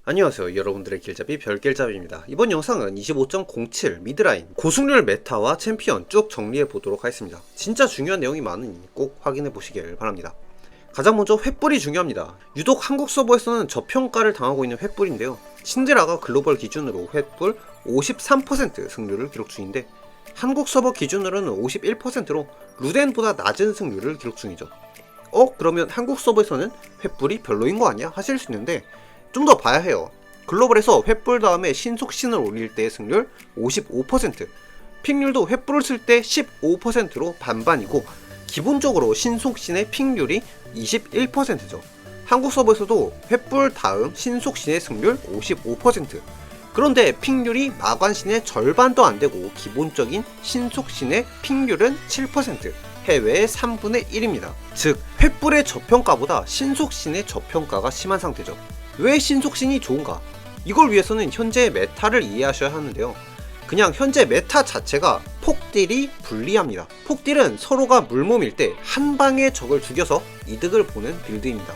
안녕하세요, 여러분들의 길잡이 별길잡이입니다. 이번 영상은 25.07 미드라인 고승률 메타와 챔피언 쭉 정리해 보도록 하겠습니다. 진짜 중요한 내용이 많으니 꼭 확인해 보시길 바랍니다. 가장 먼저 횃불이 중요합니다. 유독 한국 서버에서는 저평가를 당하고 있는 횃불인데요. 신드라가 글로벌 기준으로 횃불 53% 승률을 기록 중인데 한국 서버 기준으로는 51%로 루덴보다 낮은 승률을 기록 중이죠. 그러면 한국 서버에서는 횃불이 별로인 거 아니야? 하실 수 있는데 좀 더 봐야 해요. 글로벌에서 횃불 다음에 신속신을 올릴 때의 승률 55%, 픽률도 횃불을 쓸 때 15%로 반반이고 기본적으로 신속신의 픽률이 21%죠. 한국 서버에서도 횃불 다음 신속신의 승률 55%, 그런데 픽률이 마관신의 절반도 안되고 기본적인 신속신의 픽률은 7%, 해외의 3분의 1입니다. 즉 횃불의 저평가보다 신속신의 저평가가 심한 상태죠. 왜 신속신이 좋은가? 이걸 위해서는 현재의 메타를 이해하셔야 하는데요. 그냥 현재 메타 자체가 폭딜이 불리합니다. 폭딜은 서로가 물몸일 때 한 방에 적을 죽여서 이득을 보는 빌드입니다.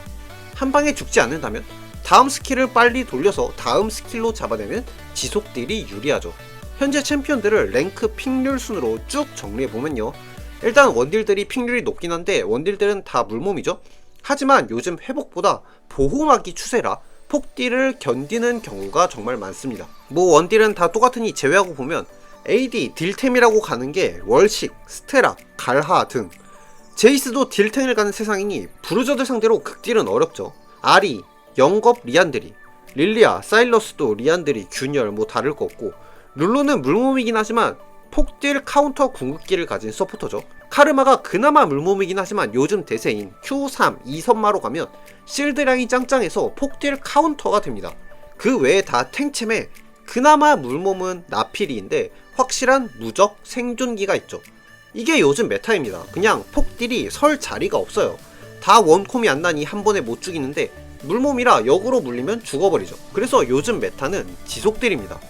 한 방에 죽지 않는다면 다음 스킬을 빨리 돌려서 다음 스킬로 잡아내면 지속딜이 유리하죠. 현재 챔피언들을 랭크 픽률 순으로 쭉 정리해보면요, 일단 원딜들이 픽률이 높긴 한데 원딜들은 다 물몸이죠. 하지만 요즘 회복보다 보호막이 추세라 폭딜을 견디는 경우가 정말 많습니다. 원딜은 다 똑같으니 제외하고 보면 AD 딜템이라고 가는 게 월식, 스테라, 갈하 등, 제이스도 딜템을 가는 세상이니 브루저들 상대로 극딜은 어렵죠. 아리, 영겁 리안드리, 릴리아, 사일러스도 리안드리, 균열 다를 거 없고, 룰루는 물몸이긴 하지만 폭딜 카운터 궁극기를 가진 서포터죠. 카르마가 그나마 물몸이긴 하지만 요즘 대세인 Q3 2선마로 가면 실드량이 짱짱해서 폭딜 카운터가 됩니다. 그 외에 다 탱챔에 그나마 물몸은 나필이인데 확실한 무적 생존기가 있죠. 이게 요즘 메타입니다. 그냥 폭딜이 설 자리가 없어요. 다 원콤이 안 나니 한 번에 못 죽이는데 물몸이라 역으로 물리면 죽어버리죠. 그래서 요즘 메타는 지속딜입니다.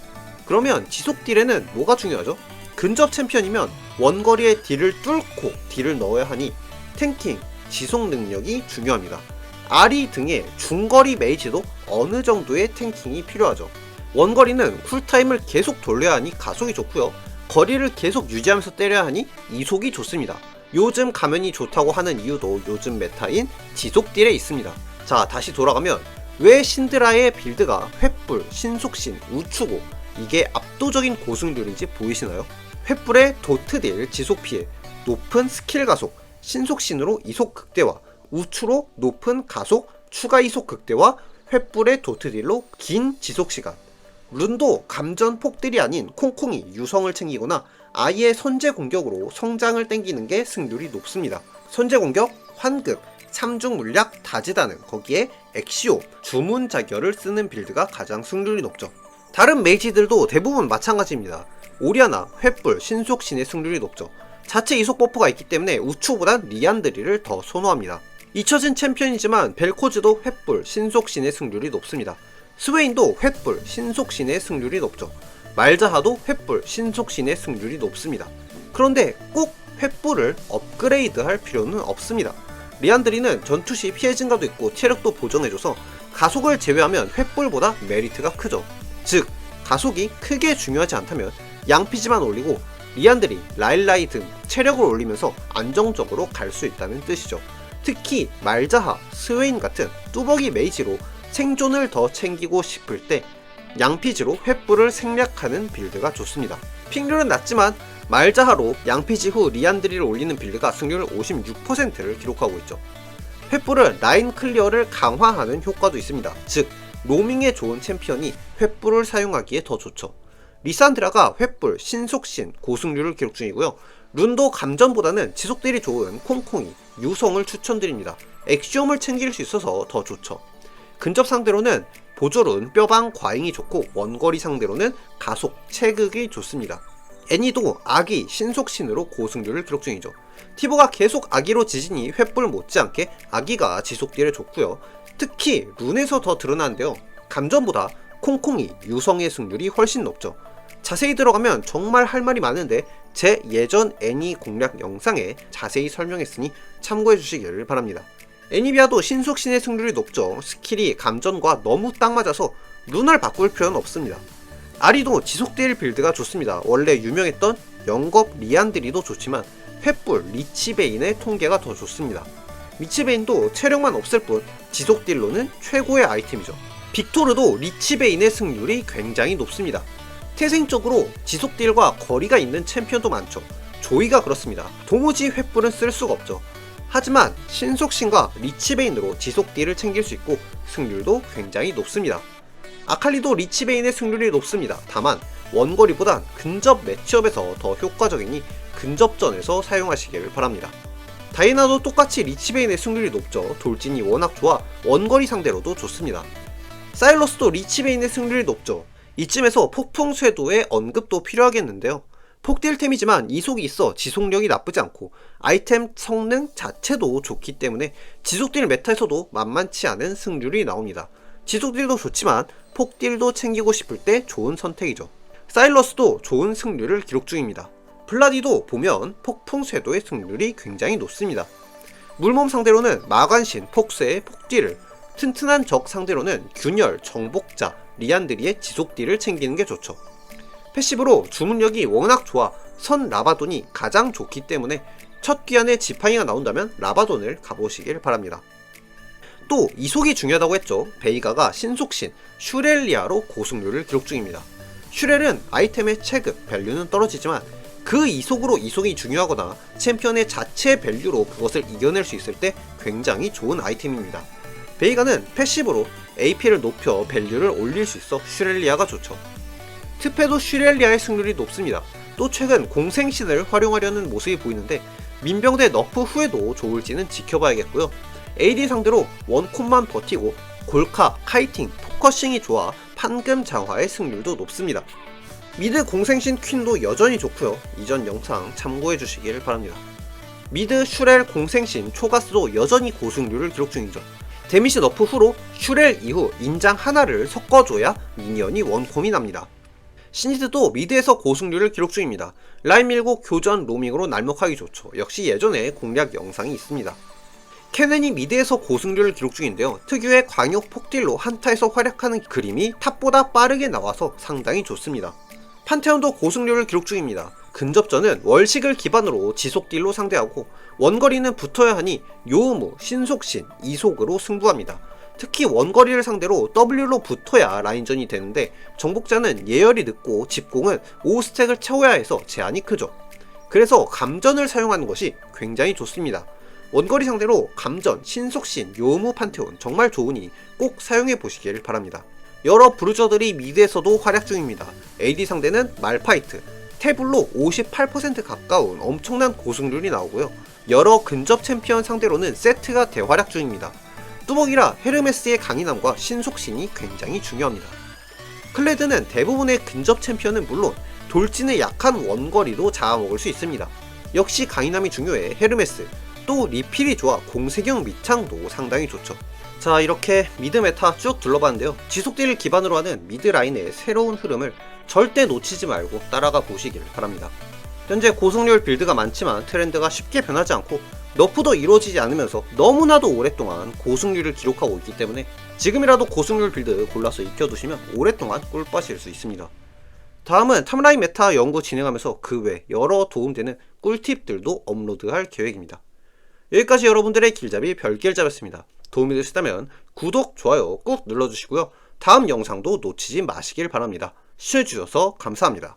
그러면 지속딜에는 뭐가 중요하죠? 근접 챔피언이면 원거리에 딜을 뚫고 딜을 넣어야 하니 탱킹, 지속 능력이 중요합니다. 아리 등의 중거리 메이지도 어느 정도의 탱킹이 필요하죠. 원거리는 쿨타임을 계속 돌려야 하니 가속이 좋고요, 거리를 계속 유지하면서 때려야 하니 이속이 좋습니다. 요즘 가면이 좋다고 하는 이유도 요즘 메타인 지속딜에 있습니다. 자, 다시 돌아가면 왜 신드라의 빌드가 횃불, 신속신, 우추고 이게 압도적인 고승률인지 보이시나요? 횃불의 도트딜 지속피해, 높은 스킬 가속, 신속신으로 이속 극대화, 우추로 높은 가속, 추가 이속 극대화, 횃불의 도트딜로 긴 지속시간. 룬도 감전 폭딜이 아닌 콩콩이 유성을 챙기거나 아예 선제 공격으로 성장을 땡기는 게 승률이 높습니다. 선제 공격, 환급, 3중 물약, 다지다능, 거기에 엑시오, 주문 자결을 쓰는 빌드가 가장 승률이 높죠. 다른 메이지들도 대부분 마찬가지입니다. 오리아나, 횃불, 신속신의 승률이 높죠. 자체 이속 버프가 있기 때문에 우추보단 리안드리를 더 선호합니다. 잊혀진 챔피언이지만 벨코즈도 횃불, 신속신의 승률이 높습니다. 스웨인도 횃불, 신속신의 승률이 높죠. 말자하도 횃불, 신속신의 승률이 높습니다. 그런데 꼭 횃불을 업그레이드할 필요는 없습니다. 리안드리는 전투시 피해 증가도 있고 체력도 보존해줘서 가속을 제외하면 횃불보다 메리트가 크죠. 즉 가속이 크게 중요하지 않다면 양피지만 올리고 리안드리, 라일라이 등 체력을 올리면서 안정적으로 갈 수 있다는 뜻이죠. 특히 말자하, 스웨인 같은 뚜벅이 메이지로 생존을 더 챙기고 싶을 때 양피지로 횃불을 생략하는 빌드가 좋습니다. 픽률은 낮지만 말자하로 양피지 후 리안드리를 올리는 빌드가 승률 56%를 기록하고 있죠. 횃불은 라인 클리어를 강화하는 효과도 있습니다. 즉 로밍에 좋은 챔피언이 횃불을 사용하기에 더 좋죠. 리산드라가 횃불, 신속신, 고승률을 기록 중이고요. 룬도 감전보다는 지속딜이 좋은 콩콩이, 유성을 추천드립니다. 엑시옴을 챙길 수 있어서 더 좋죠. 근접 상대로는 보조룬, 뼈방, 과잉이 좋고 원거리 상대로는 가속, 체극이 좋습니다. 애니도 아기, 신속신으로 고승률을 기록 중이죠. 티보가 계속 아기로 지지니 횃불 못지않게 아기가 지속딜에 좋고요. 특히 룬에서 더 드러나는데요. 감전보다 콩콩이, 유성의 승률이 훨씬 높죠. 자세히 들어가면 정말 할 말이 많은데 제 예전 애니 공략 영상에 자세히 설명했으니 참고해 주시기를 바랍니다. 애니비아도 신속신의 승률이 높죠. 스킬이 감전과 너무 딱 맞아서 run을 바꿀 필요는 없습니다. 아리도 지속딜 빌드가 좋습니다. 원래 유명했던 영겁 리안드리도 좋지만 횃불 리치베인의 통계가 더 좋습니다. 리치베인도 체력만 없을 뿐 지속딜로는 최고의 아이템이죠. 빅토르도 리치베인의 승률이 굉장히 높습니다. 태생적으로 지속딜과 거리가 있는 챔피언도 많죠. 조이가 그렇습니다. 도무지 횃불은 쓸 수가 없죠. 하지만 신속신과 리치베인으로 지속딜을 챙길 수 있고 승률도 굉장히 높습니다. 아칼리도 리치베인의 승률이 높습니다. 다만 원거리보단 근접 매치업에서 더 효과적이니 근접전에서 사용하시길 바랍니다. 다이나도 똑같이 리치베인의 승률이 높죠. 돌진이 워낙 좋아 원거리 상대로도 좋습니다. 사일러스도 리치베인의 승률이 높죠. 이쯤에서 폭풍 쇄도의 언급도 필요하겠는데요. 폭딜템이지만 이속이 있어 지속력이 나쁘지 않고 아이템 성능 자체도 좋기 때문에 지속딜 메타에서도 만만치 않은 승률이 나옵니다. 지속딜도 좋지만 폭딜도 챙기고 싶을 때 좋은 선택이죠. 사일러스도 좋은 승률을 기록 중입니다. 블라디도 보면 폭풍 쇄도의 승률이 굉장히 높습니다. 물몸 상대로는 마관신, 폭쇠의 폭딜을, 튼튼한 적 상대로는 균열, 정복자, 리안드리의 지속딜을 챙기는 게 좋죠. 패시브로 주문력이 워낙 좋아 선 라바돈이 가장 좋기 때문에 첫 귀환에 지팡이가 나온다면 라바돈을 가보시길 바랍니다. 또 이속이 중요하다고 했죠. 베이가가 신속신, 슈렐리아로 고승률을 기록 중입니다. 슈렐은 아이템의 체급, 밸류는 떨어지지만 그 이속으로 이속이 중요하거나 챔피언의 자체 밸류로 그것을 이겨낼 수 있을 때 굉장히 좋은 아이템입니다. 베이가는 패시브로 AP를 높여 밸류를 올릴 수 있어 슈렐리아가 좋죠. 트페도 슈렐리아의 승률이 높습니다. 또 최근 공생신을 활용하려는 모습이 보이는데 민병대 너프 후에도 좋을지는 지켜봐야겠고요. AD 상대로 원콤만 버티고 골카, 카이팅, 포커싱이 좋아 판금 장화의 승률도 높습니다. 미드 공생신 퀸도 여전히 좋고요. 이전 영상 참고해 주시길 바랍니다. 미드 슈렐 공생신 초가스도 여전히 고승률을 기록 중이죠. 데미지 너프 후로 슈렐 이후 인장 하나를 섞어줘야 미니언이 원콤이 납니다. 시니드도 미드에서 고승률을 기록 중입니다. 라인 밀고 교전 로밍으로 날먹하기 좋죠. 역시 예전에 공략 영상이 있습니다. 케넨이 미드에서 고승률을 기록 중인데요. 특유의 광역 폭딜로 한타에서 활약하는 그림이 탑보다 빠르게 나와서 상당히 좋습니다. 판테온도 고승률을 기록 중입니다. 근접전은 월식을 기반으로 지속딜로 상대하고 원거리는 붙어야 하니 요우무, 신속신, 이속으로 승부합니다. 특히 원거리를 상대로 W로 붙어야 라인전이 되는데 정복자는 예열이 늦고 집공은 5스택을 채워야 해서 제한이 크죠. 그래서 감전을 사용하는 것이 굉장히 좋습니다. 원거리 상대로 감전, 신속신, 요무 판테온 정말 좋으니 꼭 사용해 보시길 바랍니다. 여러 브루저들이 미드에서도 활약 중입니다. AD 상대는 말파이트, 태블로 58% 가까운 엄청난 고승률이 나오고요. 여러 근접 챔피언 상대로는 세트가 대활약 중입니다. 뚜벅이라 헤르메스의 강인함과 신속신이 굉장히 중요합니다. 클레드는 대부분의 근접 챔피언은 물론 돌진의 약한 원거리도 잡아먹을 수 있습니다. 역시 강인함이 중요해 헤르메스, 또 리필이 좋아 공세경 밑창도 상당히 좋죠. 자, 이렇게 미드 메타 쭉 둘러봤는데요. 지속딜을 기반으로 하는 미드 라인의 새로운 흐름을 절대 놓치지 말고 따라가 보시길 바랍니다. 현재 고승률 빌드가 많지만 트렌드가 쉽게 변하지 않고 너프도 이루어지지 않으면서 너무나도 오랫동안 고승률을 기록하고 있기 때문에 지금이라도 고승률 빌드 골라서 익혀두시면 오랫동안 꿀빠실 수 있습니다. 다음은 탑라인 메타 연구 진행하면서 그 외 여러 도움되는 꿀팁들도 업로드할 계획입니다. 여기까지 여러분들의 길잡이 별길잡이였습니다. 도움이 되셨다면 구독, 좋아요 꾹 눌러주시고요. 다음 영상도 놓치지 마시길 바랍니다. 시청해주셔서 감사합니다.